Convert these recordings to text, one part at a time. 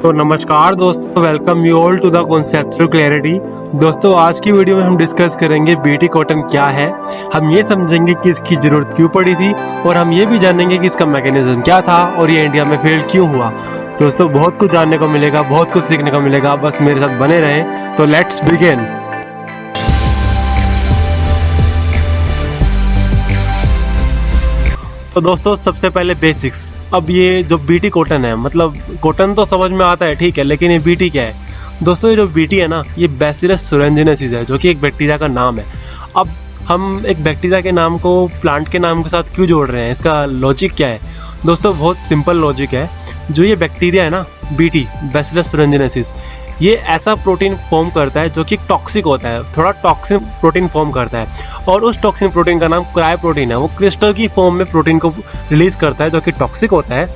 तो नमस्कार दोस्तों, welcome you all to the conceptual clarity. दोस्तों आज की वीडियो में हम डिस्कस करेंगे बीटी कॉटन क्या है। हम ये समझेंगे कि इसकी ज़रूरत क्यों पड़ी थी और हम ये भी जानेंगे कि इसका मैकेनिज्म क्या था और ये इंडिया में फेल क्यों हुआ। दोस्तों बहुत कुछ जानने को मिलेगा, बहुत कुछ सीखने को मिलेगा, बस मेरे साथ बने रहें। तो लेट्स बिगिन। तो दोस्तों सबसे पहले बेसिक्स। अब ये जो बीटी कॉटन है, मतलब कॉटन तो समझ में आता है, ठीक है, लेकिन ये बीटी क्या है। दोस्तों ये जो बीटी है ना, ये बैसिलस thuringiensis है, जो कि एक बैक्टीरिया का नाम है। अब हम एक बैक्टीरिया के नाम को प्लांट के नाम के साथ क्यों जोड़ रहे हैं, इसका लॉजिक क्या है। दोस्तों बहुत सिंपल लॉजिक है। जो ये बैक्टीरिया है ना, बीटी बैसिलस thuringiensis, ये ऐसा प्रोटीन फॉर्म करता है जो कि टॉक्सिक होता है, थोड़ा टॉक्सिन प्रोटीन फॉर्म करता है। और उस टॉक्सिन प्रोटीन का नाम क्रायो प्रोटीन है। वो क्रिस्टल की फॉर्म में प्रोटीन को रिलीज करता है जो कि टॉक्सिक होता है।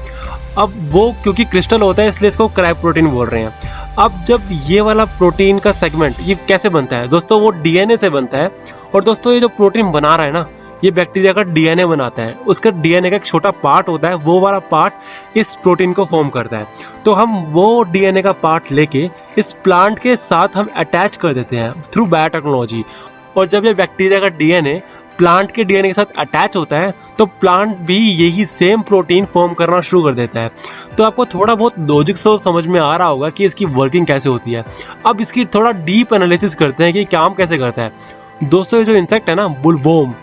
अब वो क्योंकि क्रिस्टल होता है इसलिए इसको क्रायो प्रोटीन बोल रहे हैं। अब जब ये वाला प्रोटीन का सेगमेंट ये कैसे बनता है दोस्तों, वो डीएनए से बनता है। और दोस्तों ये जो प्रोटीन बना रहा है ना, ये बैक्टीरिया का डीएनए बनाता है। उसका डीएनए का एक छोटा पार्ट होता है, वो वाला पार्ट इस प्रोटीन को फॉर्म करता है। तो हम वो डीएनए का पार्ट लेके इस प्लांट के साथ हम अटैच कर देते हैं थ्रू बायोटेक्नोलॉजी। और जब ये बैक्टीरिया का डीएनए प्लांट के डीएनए के साथ अटैच होता है तो प्लांट भी यही सेम प्रोटीन फॉर्म करना शुरू कर देता है। तो आपको थोड़ा बहुत लॉजिक तो समझ में आ रहा होगा कि इसकी वर्किंग कैसे होती है। अब इसकी थोड़ा डीप एनालिसिस करते हैं कि काम कैसे करता है। दोस्तों ये जो इंसेक्ट है ना, बुलवॉर्म,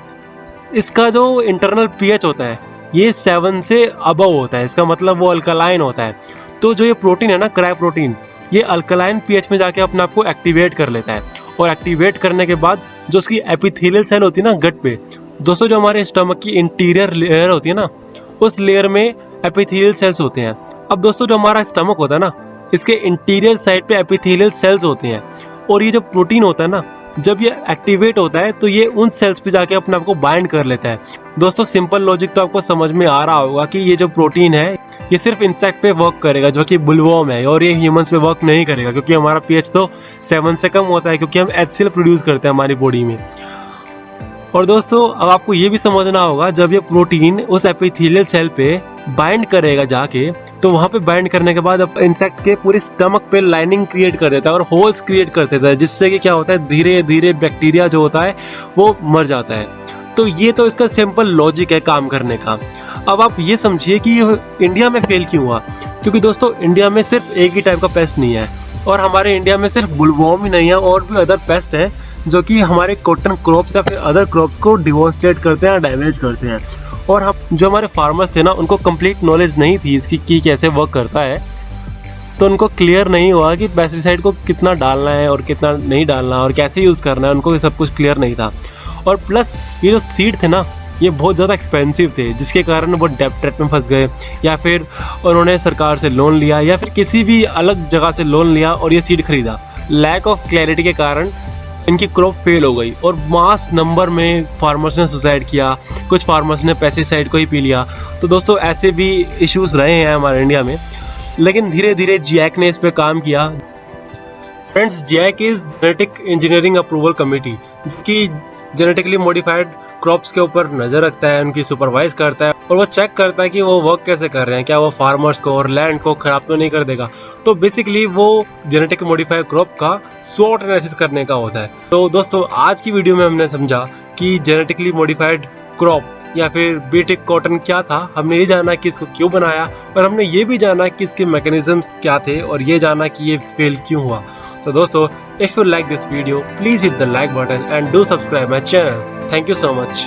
इसका जो इंटरनल पीएच होता है ये 7 से अबव होता है। इसका मतलब वो अल्कलाइन होता है। तो जो ये प्रोटीन है ना, क्रायो प्रोटीन, ये अल्कलाइन पीएच में जाके अपने आप को एक्टिवेट कर लेता है। और एक्टिवेट करने के बाद जो उसकी एपिथेलियल सेल होती है ना गट पे, दोस्तों जो हमारे स्टमक की इंटीरियर लेयर होती है ना, उस लेयर में एपिथेलियल सेल्स होते हैं। अब दोस्तों जो हमारा स्टमक होता है ना, इसके इंटीरियर साइड पे एपिथेलियल सेल्स होते हैं। और ये जो प्रोटीन होता है ना, जब ये एक्टिवेट होता है तो ये उन सेल्स पे जाके अपने आप को बाइंड कर लेता है। दोस्तों सिंपल लॉजिक तो आपको समझ में आ रहा होगा कि ये जो प्रोटीन है ये सिर्फ इंसेक्ट पे वर्क करेगा जो कि बुलवॉर्म है, और ये ह्यूमंस पे वर्क नहीं करेगा क्योंकि हमारा पीएच तो 7 से कम होता है, क्योंकि हम HCl प्रोड्यूस करते हैं हमारी बॉडी में। और दोस्तों अब आपको ये भी समझना होगा, जब ये प्रोटीन उस एपिथेलियल सेल पे बाइंड करेगा जाके, तो वहां पे बाइंड करने के बाद इंसेक्ट के पूरे स्टमक पे लाइनिंग क्रिएट कर देता है और होल्स क्रिएट कर देता है, जिससे कि क्या होता है, धीरे धीरे बैक्टीरिया जो होता है वो मर जाता है। तो ये तो इसका सिंपल लॉजिक है काम करने का। अब आप ये समझिए कि इंडिया में फेल क्यों हुआ। क्योंकि दोस्तों इंडिया में सिर्फ एक ही टाइप का पेस्ट नहीं है, और हमारे इंडिया में सिर्फ बुलवॉर्म ही नहीं है, और भी अदर पेस्ट हैं जो कि हमारे कॉटन क्रॉप्स या फिर अदर क्रॉप्स को डिवोस्टेट करते हैं, डैमेज करते हैं। और हम जो हमारे फार्मर्स थे ना, उनको कंप्लीट नॉलेज नहीं थी इसकी कि कैसे वर्क करता है। तो उनको क्लियर नहीं हुआ कि पेस्टिसाइड को कितना डालना है और कितना नहीं डालना और कैसे यूज़ करना है, उनको ये सब कुछ क्लियर नहीं था। और प्लस ये जो सीड थे ना, ये बहुत ज़्यादा एक्सपेंसिव थे, जिसके कारण वो डेब्ट ट्रैप में फंस गए, या फिर उन्होंने सरकार से लोन लिया या फिर किसी भी अलग जगह से लोन लिया और ये सीड खरीदा। लैक ऑफ क्लैरिटी के कारण इनकी क्रॉप फेल हो गई और मास नंबर में फार्मर्स ने सुसाइड किया, कुछ फार्मर्स ने पेस्टिसाइड को ही पी लिया। तो दोस्तों ऐसे भी इश्यूज रहे हैं हमारे इंडिया में, लेकिन धीरे धीरे JAC ने इस पे काम किया। Friends, JAC is genetic engineering approval committee, जो कि जेनेटिकली मॉडिफाइड क्रॉप्स के ऊपर नजर रखता है, उनकी सुपरवाइज करता है और वो चेक करता है कि वो वर्क कैसे कर रहे हैं, क्या वो फार्मर्स को और लैंड को खराब तो नहीं कर देगा। तो बेसिकली वो जेनेटिक मॉडिफाइड क्रॉप का स्वॉट एनालिसिस करने का होता है। तो दोस्तों आज की वीडियो में हमने समझा कि जेनेटिकली मॉडिफाइड क्रॉप या फिर बीटी कॉटन क्या था, हमने ये जाना कि इसको क्यों बनाया, और हमने ये भी जाना कि इसके मैकेनिज्म्स क्या थे, और ये जाना कि ये फेल क्यों हुआ। So दोस्तों, if you like this video, please hit the like button and do subscribe my channel. Thank you so much.